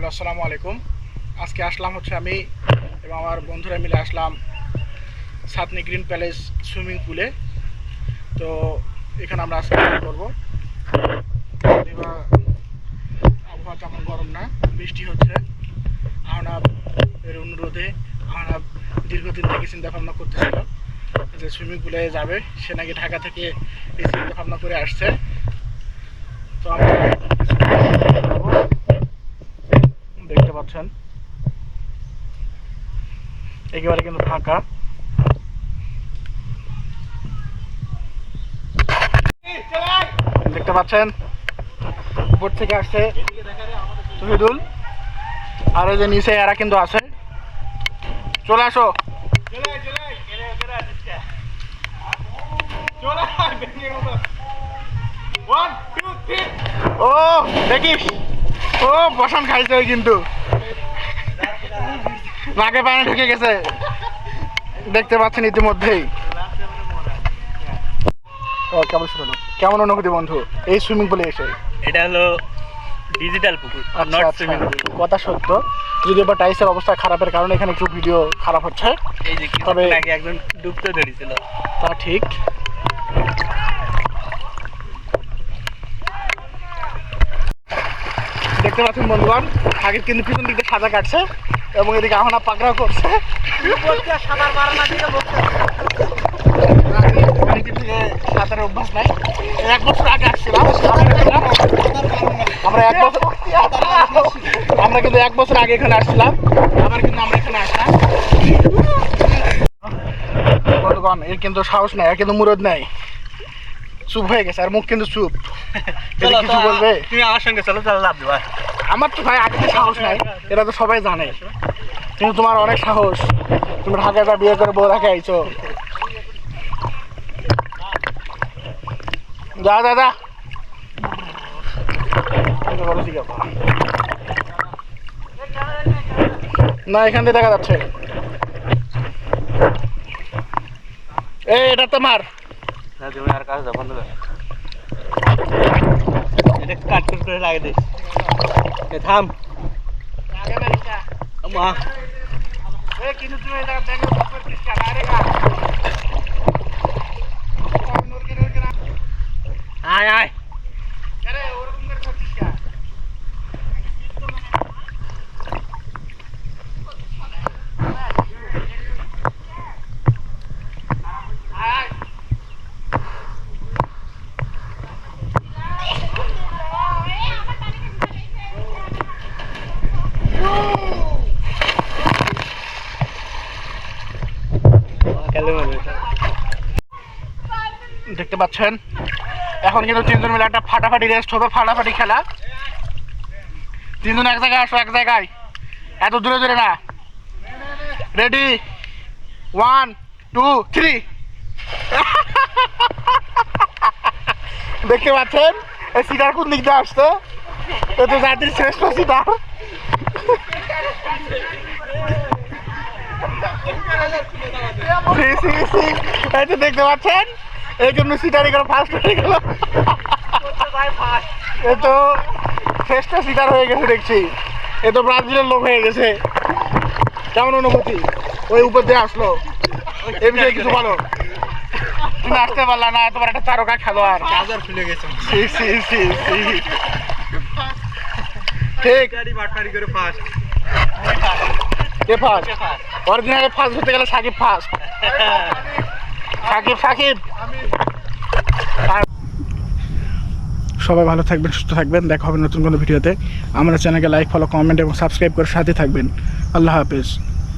Hello, আসসালামু আলাইকুম। আজকে আসলাম হচ্ছে আমি এবং আমার বন্ধুরা মিলে আসলাম সাতনি গ্রিন প্যালেস সুইমিং পুলে। তো এখানে আমরা আজকে করবো। আবহাওয়া তেমন গরম না, বৃষ্টি হচ্ছে। আহনাব এর অনুরোধে আহনাব দীর্ঘদিন থেকে চিন্তা ভাবনা করতেছিল যে সুইমিং পুলে যাবে। সে নাকি ঢাকা থেকে এই চিন্তা ভাবনা করে আসছে। তো আমরা দেখতে পাচ্ছেন একেবারে কিন্তু ফাঁকা। দেখতে পাচ্ছেন উপর থেকে আসছে তহিদুল, আর এই যে নিচে এরা কিন্তু আছে। চলে আসো। ও দেখিস, ও বসান খাইছে ওই, কিন্তু নাকে পানি ঢুকে গেছে, দেখতে পাচ্ছেন ইতিমধ্যেই। কেমন অনুভূতি বন্ধু এই সুইমিং পুলে এসে? এটা হলো ডিজিটাল পুকুর, নট সুইমিং পুল। কথা সত্য, যদি এবার টাইসের অবস্থা খারাপের কারণে এখানে একটু ভিডিও খারাপ হচ্ছে। এই যে তবে আগে একজন ডুবতে ধরেছিল, তা ঠিক। দেখতে পাচ্ছেন বন্ধুগণ, আগে কিন্তু পিছন দিক দিয়ে সাদা কাটছে এবং এদিকে আহনা পাকড়াও করছে। সাঁতারের অভ্যাস নাই। 1 বছর আগে আসছিলাম আমরা কিন্তু 1 বছর আগে এখানে আসছিলাম, আবার কিন্তু আমরা এখানে আসলাম। বন্ধুগণ, এর কিন্তু সাহস নাই, এর কিন্তু মুরদ নাই, চুপ হয়ে গেছে, আর মুখ কিন্তু চুপ। কিছু বলবে? তুমি আমার সঙ্গে চলো, চলো লাভ দেবা। আমার তো ভাই আগে সাহস নাই, এটা তো সবাই জানে, কিন্তু তোমার অনেক সাহস। তুমি ঢাকায় যা বিয়ে করে বউ রেখে আইছো। যা দাদা না, এখান থেকে দেখা যাচ্ছে। এই এটা তোমার আর কাজ বন্ধ করে এটা কাট করে লাগিয়ে দিস। থাম মা, কিন্তু তুমি এই জায়গা দেখো করছিস কেন? আরে গা আয় আয়। আরে ওরকম করে করছিস কেন? দেখতে পাচ্ছেন এখন কিন্তু 3 জন মিলে একটা ফাটাফাটি রেস্ট হবে, ফাটাফাটি খেলা। 3 জন এক জায়গায় আসো, এক জায়গায়, এত দূরে দূরে না। রেডি, 1 2 3। দেখতে পাচ্ছেন এই সিটার কোন দিক দিয়ে আসছে? এ তো জাতির শ্রেষ্ঠ সিটার। এই তো দেখতে পাচ্ছেন এই জন্য সিটারি করে ফার্স্ট হয়ে গেল। এ তো শ্রেষ্ঠ সিটার হয়ে গেছে দেখছি, এ তো ব্রাজিলের লোক হয়ে গেছে। কেমন অনুভূতি ওই উপর দিয়ে আসলো? এ বিষয়ে কিছু বলো। তুমি আসতে পারলা না, তোমার একটা তারকা খেলোয়াড় চার্জার খুলে গেছে। ঠিক, বাটপারি করে ফার্স্ট। কে ফার্স্ট? অরিজিনালি ফার্স্ট হতে গেলে সাকিব ফার্স্ট। সাকিব। সবাই ভালো থাকবেন, সুস্থ থাকবেন। দেখা হবে নতুন কোনো ভিডিওতে। আমার চ্যানেলকে লাইক, ফলো, কমেন্ট এবং সাবস্ক্রাইব করে সাথে থাকবেন। আল্লাহ হাফেজ।